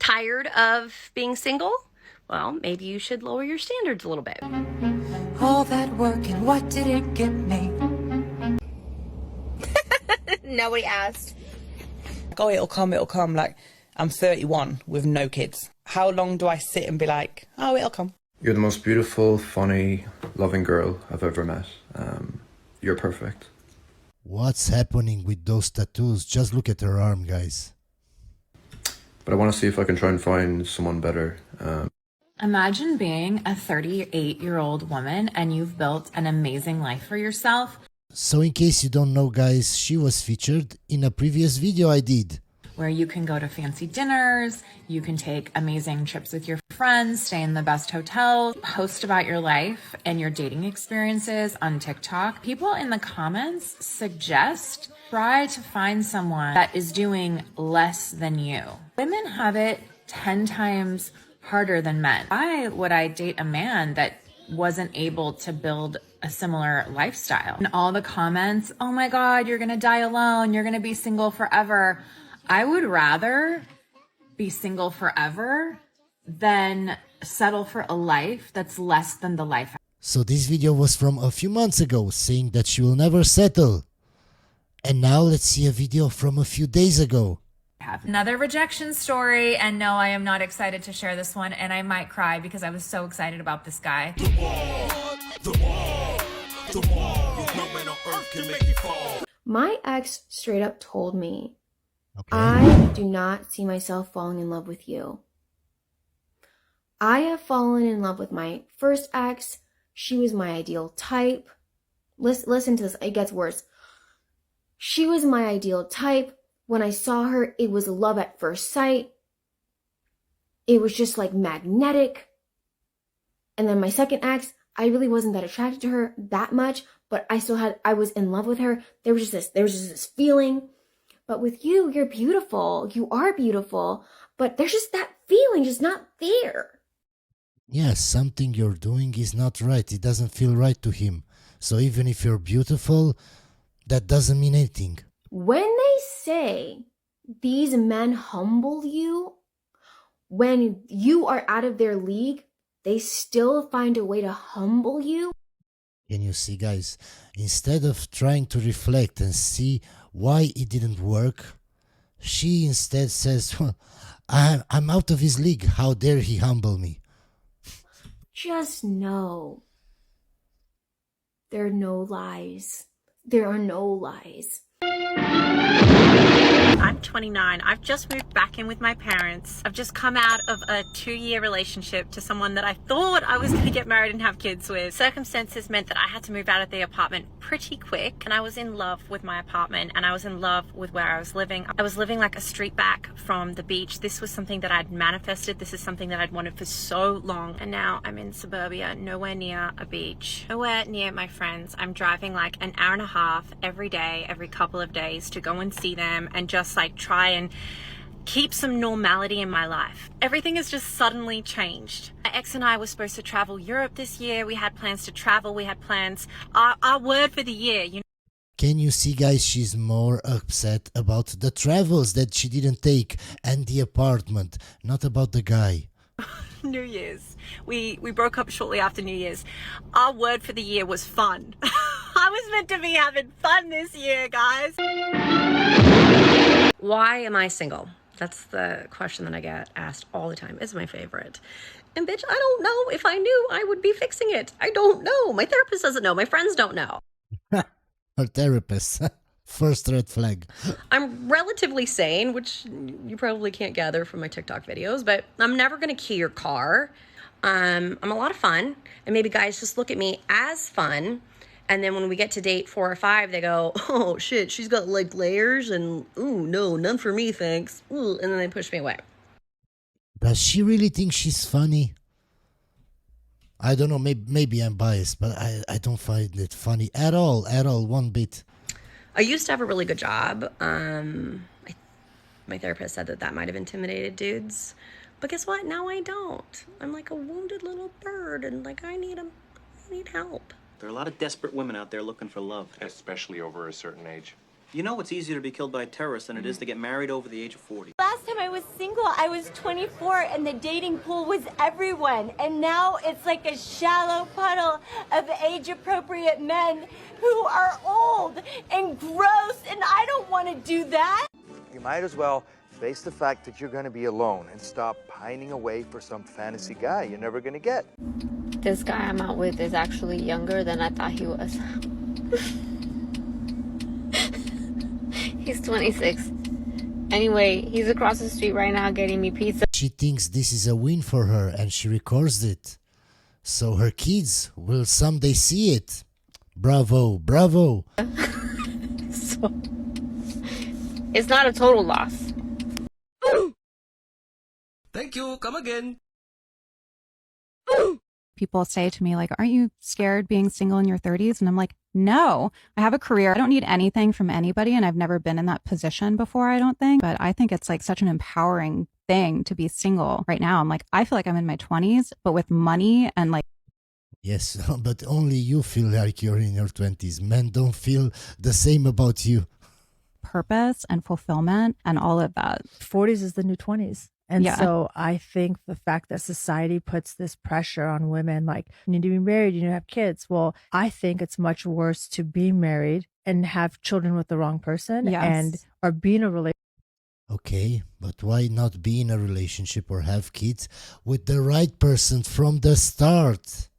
Tired of being single? Well, maybe you should lower your standards a little bit. All that work and what did it get me? Nobody asked. Oh, it'll come. Like, I'm 31 with no kids. How long do I sit and be like, oh, it'll come? You're the most beautiful, funny, loving girl I've ever met. You're perfect. What's happening with those tattoos? Just look at her arm, guys. But I want to see if I can try and find someone better. Imagine being a 38-year-old woman and you've built an amazing life for yourself. So in case you don't know, guys, she was featured in a previous video I did. Where you can go to fancy dinners, you can take amazing trips with your friends, stay in the best hotels, post about your life and your dating experiences on TikTok. People in the comments suggest try to find someone that is doing less than you. Women have it 10 times harder than men. Why would I date a man that wasn't able to build a similar lifestyle? And all the comments, oh my God, you're gonna die alone, you're gonna be single forever. I would rather be single forever than settle for a life that's less than the life. So this video was from a few months ago saying that she will never settle. And now let's see a video from a few days ago. Have another rejection story, and no, I am not excited to share this one, and I might cry because I was so excited about this guy. My ex straight up told me, I do not see myself falling in love with you. I have fallen in love with my first ex. She was my ideal type. Listen to this, it gets worse. She was my ideal type. When I saw her, it was love at first sight. It was just like magnetic. And then my second ex, I really wasn't that attracted to her that much, but I was in love with her. There was just this feeling. But with you, you're beautiful. You are beautiful. But there's just that feeling just not there. Yes, something you're doing is not right. It doesn't feel right to him. So even if you're beautiful, that doesn't mean anything. When they say these men humble you, when you are out of their league, they still find a way to humble you. Can you see, guys? Instead of trying to reflect and see why it didn't work, she instead says, well, I'm out of his league. How dare he humble me? Just know there are no lies. There are no lies. I'm 29. I've just moved back in with my parents. I've just come out of a 2-year relationship to someone that I thought I was going to get married and have kids with. Circumstances meant that I had to move out of the apartment pretty quick, and I was in love with my apartment and I was in love with where I was living. I was living like a street back from the beach. This was something that I'd manifested. This is something that I'd wanted for so long. And now I'm in suburbia, nowhere near a beach, nowhere near my friends. I'm driving like an hour and a half every day, every couple of days to go and see them and just like try and keep some normality in my life. Everything has just suddenly changed. My ex and I were supposed to travel Europe this year. We had plans to travel. We had plans. Our word for the year, you know. Can you see, guys, she's more upset about the travels that she didn't take and the apartment, not about the guy. New Year's. We broke up shortly after New Year's. Our word for the year was fun. I was meant to be having fun this year, guys. Why am I single? That's the question that I get asked all the time. It's my favorite. And bitch, I don't know. If I knew, I would be fixing it. I don't know. My therapist doesn't know. My friends don't know. Her therapist. First red flag. I'm relatively sane, which you probably can't gather from my TikTok videos, but I'm never going to key your car. I'm a lot of fun. And maybe guys just look at me as fun. And then when we get to date 4 or 5, they go, oh shit, she's got like layers and ooh, no, none for me, thanks. Ooh, and then they push me away. Does she really think she's funny? I don't know, maybe I'm biased, but I don't find it funny at all, one bit. I used to have a really good job. My therapist said that might have intimidated dudes. But guess what? Now I don't. I'm like a wounded little bird and like I need help. There are a lot of desperate women out there looking for love. Especially over a certain age. You know it's easier to be killed by a terrorist than it is to get married over the age of 40. Last time I was single, I was 24 and the dating pool was everyone. And now it's like a shallow puddle of age-appropriate men who are old and gross, and I don't want to do that. You might as well face the fact that you're going to be alone and stop pining away for some fantasy guy you're never going to get. This guy I'm out with is actually younger than I thought he was. He's 26. Anyway, he's across the street right now getting me pizza. She thinks this is a win for her and she records it. So her kids will someday see it. Bravo, bravo. So, it's not a total loss. Thank you, come again. People say to me, like, aren't you scared being single in your 30s? And I'm like, no, I have a career. I don't need anything from anybody. And I've never been in that position before, I don't think. But I think it's like such an empowering thing to be single right now. I'm like, I feel like I'm in my 20s, but with money and like. Yes, but only you feel like you're in your 20s. Men don't feel the same about you. Purpose and fulfillment and all of that. 40s is the new 20s. And Yeah. so I think the fact that society puts this pressure on women, like, you need to be married, you need to have kids. Well, I think it's much worse to be married and have children with the wrong person Yes. and or be in a relationship. Okay, but why not be in a relationship or have kids with the right person from the start?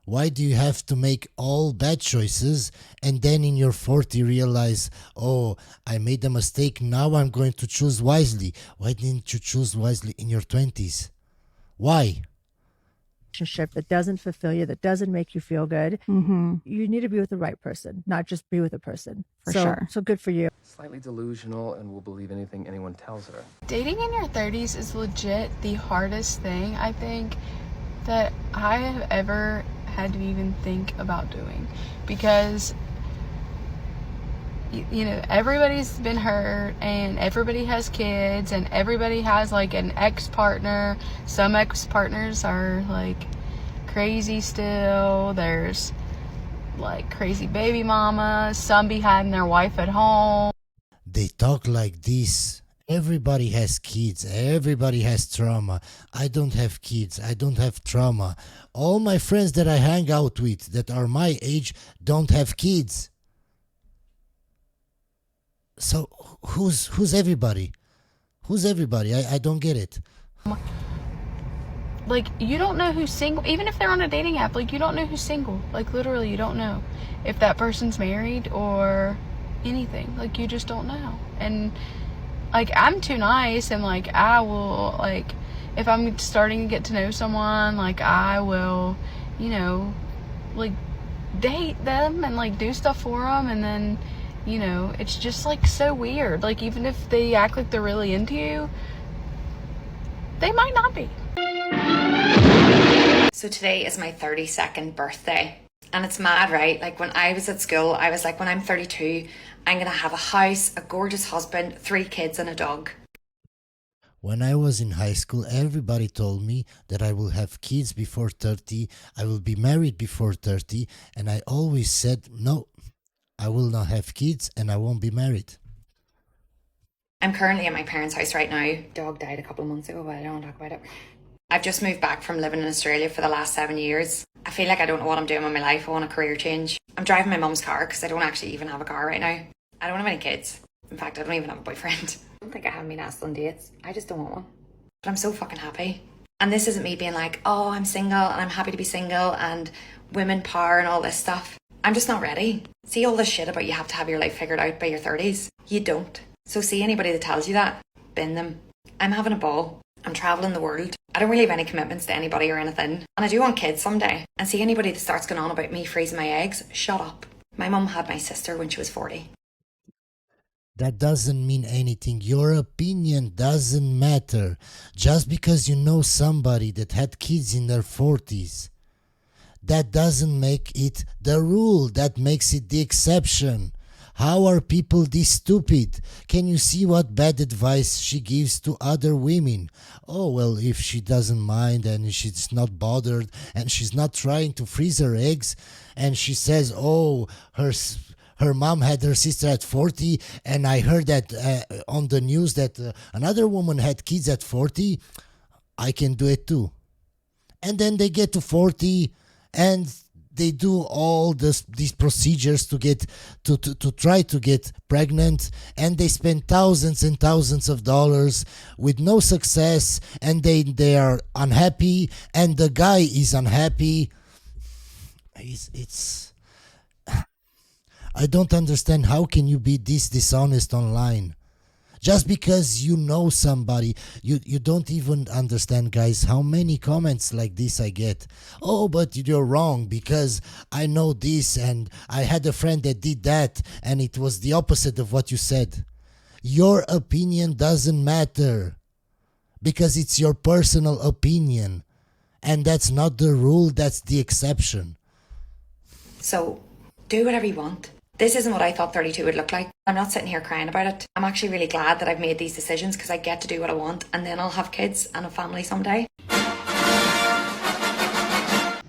Why do you have to make all bad choices and then in your 40 realize, oh, I made a mistake, now I'm going to choose wisely? Why didn't you choose wisely in your 20s? Why? Relationship that doesn't fulfill you, that doesn't make you feel good. Mm-hmm. You need to be with the right person, not just be with a person. For so, sure. So good for you. Slightly delusional and will believe anything anyone tells her. Dating in your 30s is legit the hardest thing, I think, that I have ever had to even think about doing, because you know, everybody's been hurt and everybody has kids and everybody has like an ex-partner. Some ex-partners are like crazy still. There's like crazy baby mamas, some be hiding their wife at home. They talk like this. Everybody has kids. Everybody has trauma. I don't have kids. I don't have trauma. All my friends that I hang out with that are my age don't have kids. So who's everybody? Who's everybody? I don't get it. Like, you don't know who's single, even if they're on a dating app. Like, you don't know who's single. Like, literally, you don't know if that person's married or anything. Like, you just don't know. And like, I'm too nice, and like, I will, like, if I'm starting to get to know someone, like, I will, you know, like, date them and like do stuff for them. And then, you know, it's just like so weird. Like, even if they act like they're really into you, they might not be. So today is my 32nd birthday, and it's mad, right? Like, when I was at school, I was like, when I'm 32, I'm gonna have a house, a gorgeous husband, 3 kids and a dog. When I was in high school, everybody told me that I will have kids before 30, I will be married before 30, and I always said, no, I will not have kids and I won't be married. I'm currently at my parents' house right now. Dog died a couple of months ago, but I don't want to talk about it. I've just moved back from living in Australia for the last 7 years. I feel like I don't know what I'm doing with my life. I want a career change. I'm driving my mum's car because I don't actually even have a car right now. I don't have any kids. In fact, I don't even have a boyfriend. I don't think I have been asked on dates. I just don't want one. But I'm so fucking happy. And this isn't me being like, oh, I'm single and I'm happy to be single and women power and all this stuff. I'm just not ready. See all this shit about you have to have your life figured out by your 30s? You don't. So see anybody that tells you that, bin them. I'm having a ball. I'm travelling the world. I don't really have any commitments to anybody or anything. And I do want kids someday. And see anybody that starts going on about me freezing my eggs, shut up. My mum had my sister when she was 40. That doesn't mean anything. Your opinion doesn't matter. Just because you know somebody that had kids in their 40s, that doesn't make it the rule. That makes it the exception. How are people this stupid? Can you see what bad advice she gives to other women? Oh, well, if she doesn't mind and she's not bothered and she's not trying to freeze her eggs and she says, oh, her mom had her sister at 40, and I heard that on the news that another woman had kids at 40. I can do it too. And then they get to 40 and they do all these procedures to get to try to get pregnant, and they spend thousands and thousands of dollars with no success, and they are unhappy, and the guy is unhappy. It's I don't understand, how can you be this dishonest online? Just because you know somebody, you don't even understand, guys, how many comments like this I get. Oh, but you're wrong because I know this and I had a friend that did that and it was the opposite of what you said. Your opinion doesn't matter because it's your personal opinion, and that's not the rule, that's the exception. So do whatever you want. This isn't what I thought 32 would look like. I'm not sitting here crying about it. I'm actually really glad that I've made these decisions because I get to do what I want, and then I'll have kids and a family someday.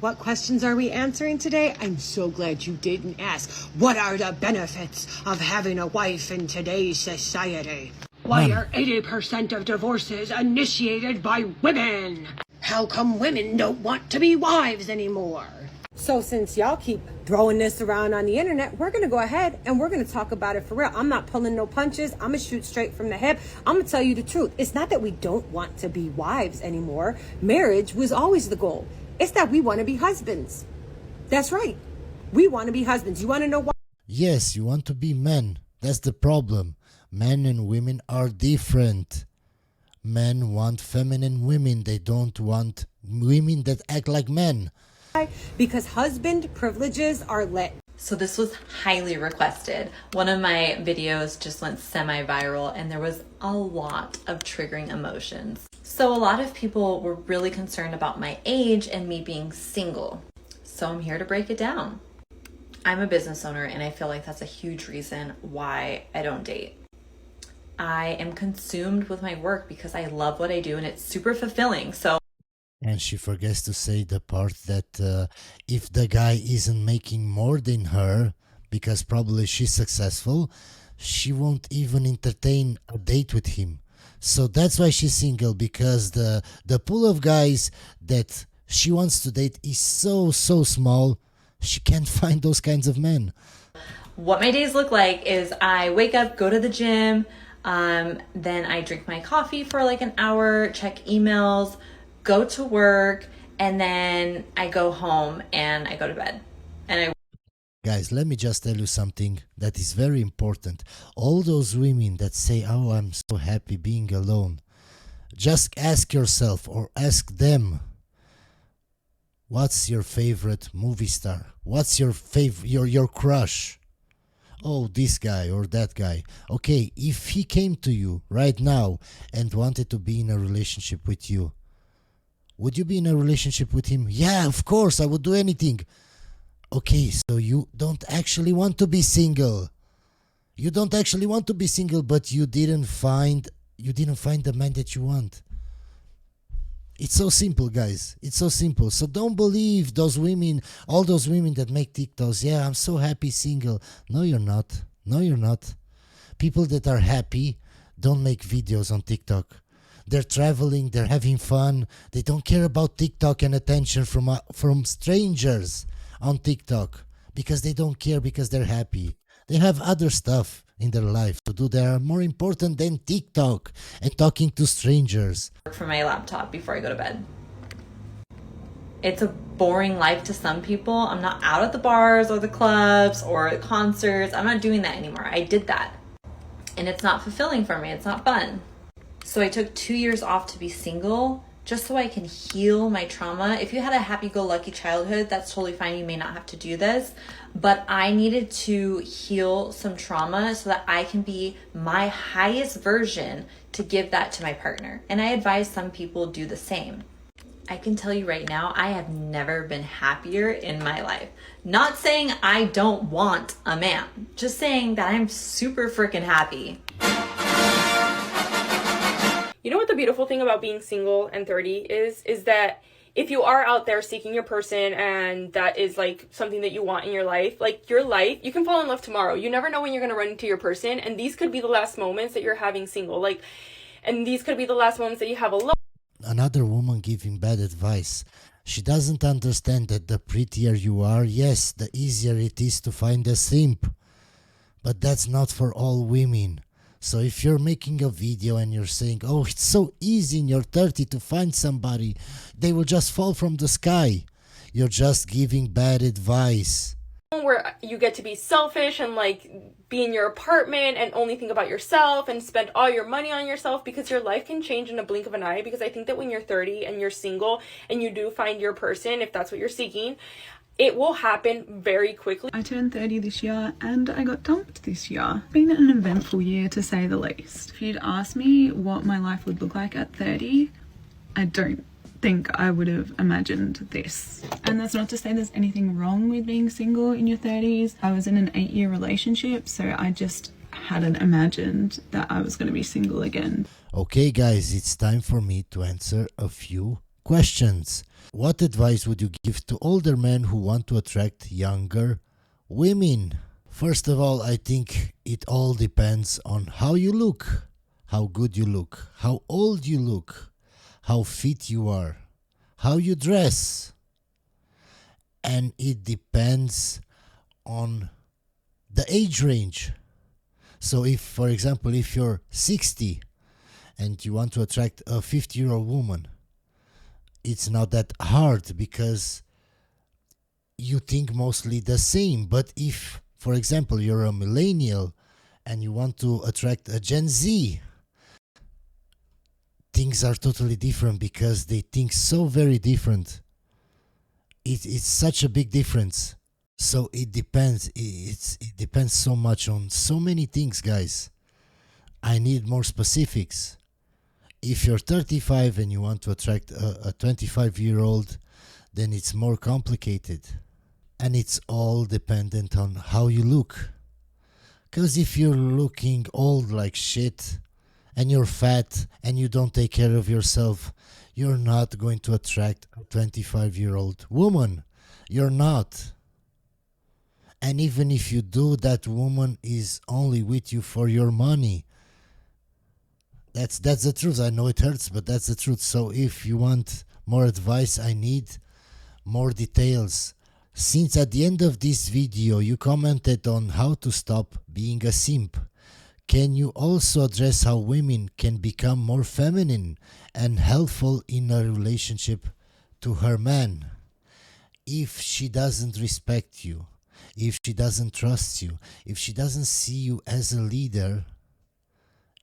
What questions are we answering today? I'm so glad you didn't ask. What are the benefits of having a wife in today's society? Why are 80% of divorces initiated by women? How come women don't want to be wives anymore? So since y'all keep throwing this around on the internet, we're going to go ahead and we're going to talk about it for real. I'm not pulling no punches. I'm going to shoot straight from the hip. I'm going to tell you the truth. It's not that we don't want to be wives anymore. Marriage was always the goal. It's that we want to be husbands. That's right. We want to be husbands. You want to know why? Yes, you want to be men. That's the problem. Men and women are different. Men want feminine women. They don't want women that act like men. Because husband privileges are lit. So this was highly requested. One of my videos just went semi-viral and there was a lot of triggering emotions. So a lot of people were really concerned about my age and me being single. So I'm here to break it down. I'm a business owner and I feel like that's a huge reason why I don't date. I am consumed with my work because I love what I do and it's super fulfilling. And she forgets to say the part that if the guy isn't making more than her, because probably she's successful, she won't even entertain a date with him. So that's why she's single, because the pool of guys that she wants to date is so small, she can't find those kinds of men. What my days look like is I wake up, go to the gym, then I drink my coffee for like an hour, check emails, go to work, and then I go home and I go to bed. Guys, let me just tell you something that is very important. All those women that say, oh, I'm so happy being alone, just ask yourself or ask them, what's your favorite movie star? What's your your crush? Oh, this guy or that guy. Okay, if he came to you right now and wanted to be in a relationship with you, would you be in a relationship with him? Yeah, of course, I would do anything. Okay, so you don't actually want to be single. You don't actually want to be single, but you didn't find the man that you want. It's so simple, guys. It's so simple. So don't believe those women, all those women that make TikToks. Yeah, I'm so happy single. No, you're not. No, you're not. People that are happy don't make videos on TikTok. They're traveling, they're having fun. They don't care about TikTok and attention from strangers on TikTok because they don't care, because they're happy. They have other stuff in their life to do that are more important than TikTok and talking to strangers. Work for my laptop before I go to bed. It's a boring life to some people. I'm not out at the bars or the clubs or at concerts. I'm not doing that anymore. I did that. And it's not fulfilling for me. It's not fun. So I took 2 years off to be single just so I can heal my trauma. If you had a happy-go-lucky childhood, that's totally fine. You may not have to do this. But I needed to heal some trauma so that I can be my highest version to give that to my partner. And I advise some people do the same. I can tell you right now, I have never been happier in my life. Not saying I don't want a man, just saying that I'm super freaking happy. You know what the beautiful thing about being single and 30 is that if you are out there seeking your person and that is like something that you want in your life, like your life, you can fall in love tomorrow. You never know when you're going to run into your person, and these could be the last moments that you're having single, like, and these could be the last moments that you have alone. Another woman giving bad advice. She doesn't understand that the prettier you are, yes, the easier it is to find a simp. But that's not for all women. So if you're making a video and you're saying, oh, it's so easy in your 30 to find somebody, they will just fall from the sky, you're just giving bad advice. Where you get to be selfish and like be in your apartment and only think about yourself and spend all your money on yourself, because your life can change in a blink of an eye. Because I think that when you're 30 and you're single and you do find your person, if that's what you're seeking, it will happen very quickly. I turned 30 this year and I got dumped this year. It's been an eventful year, to say the least. If you'd asked me what my life would look like at 30, I don't think I would have imagined this. And that's not to say there's anything wrong with being single in your 30s. I was in an 8-year relationship, so I just hadn't imagined that I was going to be single again. Okay guys, it's time for me to answer a few questions. What advice would you give to older men who want to attract younger women? First of all, I think it all depends on how you look, how good you look, how old you look, how fit you are, how you dress. And it depends on the age range. So if, for example, if you're 60 and you want to attract a 50-year-old woman, it's not that hard because you think mostly the same. But if, for example, you're a millennial and you want to attract a Gen Z, things are totally different because they think so very different. It's such a big difference. So it depends. It depends so much on so many things, guys. I need more specifics. If you're 35 and you want to attract a 25-year-old, then it's more complicated. And it's all dependent on how you look. Because if you're looking old like shit, and you're fat, and you don't take care of yourself, you're not going to attract a 25-year-old woman. You're not. And even if you do, that woman is only with you for your money. That's the truth. I know it hurts, but that's the truth. So if you want more advice, I need more details. Since at the end of this video you commented on how to stop being a simp, can you also address how women can become more feminine and helpful in a relationship to her man? If she doesn't respect you, if she doesn't trust you, if she doesn't see you as a leader,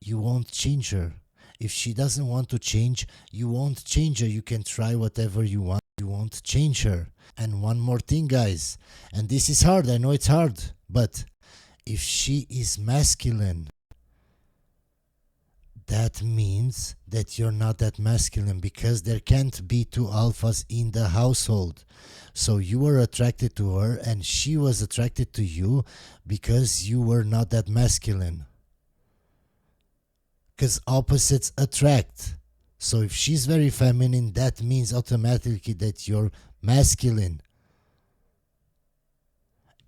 you won't change her. If she doesn't want to change, you won't change her. You can try whatever you want, you won't change her. And one more thing, guys, and this is hard, I know it's hard, but if she is masculine, that means that you're not that masculine, because there can't be two alphas in the household. So you were attracted to her and she was attracted to you because you were not that masculine. Because opposites attract. So if she's very feminine, that means automatically that you're masculine.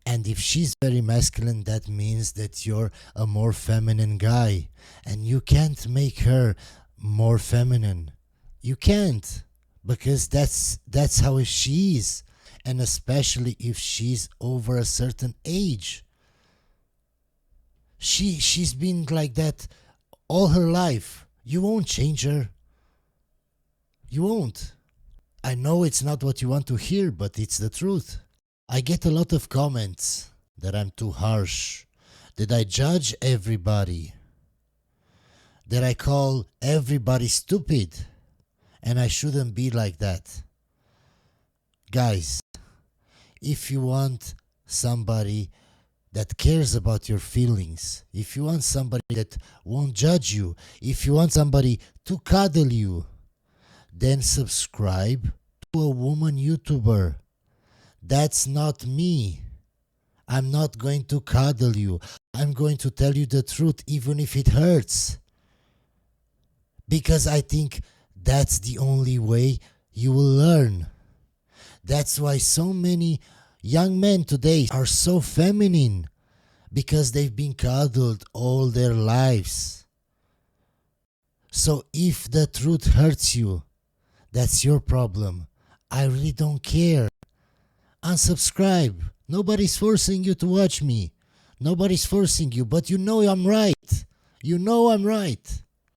And if she's very masculine, that means that you're a more feminine guy. And you can't make her more feminine. You can't. Because that's how she is. And especially if she's over a certain age. She's been like that all her life. You won't change her. You won't. I know it's not what you want to hear, but it's the truth. I get a lot of comments that I'm too harsh, that I judge everybody, that I call everybody stupid, and I shouldn't be like that. Guys, if you want somebody that cares about your feelings, if you want somebody that won't judge you, if you want somebody to cuddle you, then subscribe to a woman YouTuber. That's not me. I'm not going to cuddle you. I'm going to tell you the truth even if it hurts. Because I think that's the only way You will learn. That's why so many young men today are so feminine, because they've been coddled all their lives. So if the truth hurts you, that's your problem. I really don't care. Unsubscribe. Nobody's forcing you to watch me. Nobody's forcing you, but you know I'm right. You know I'm right.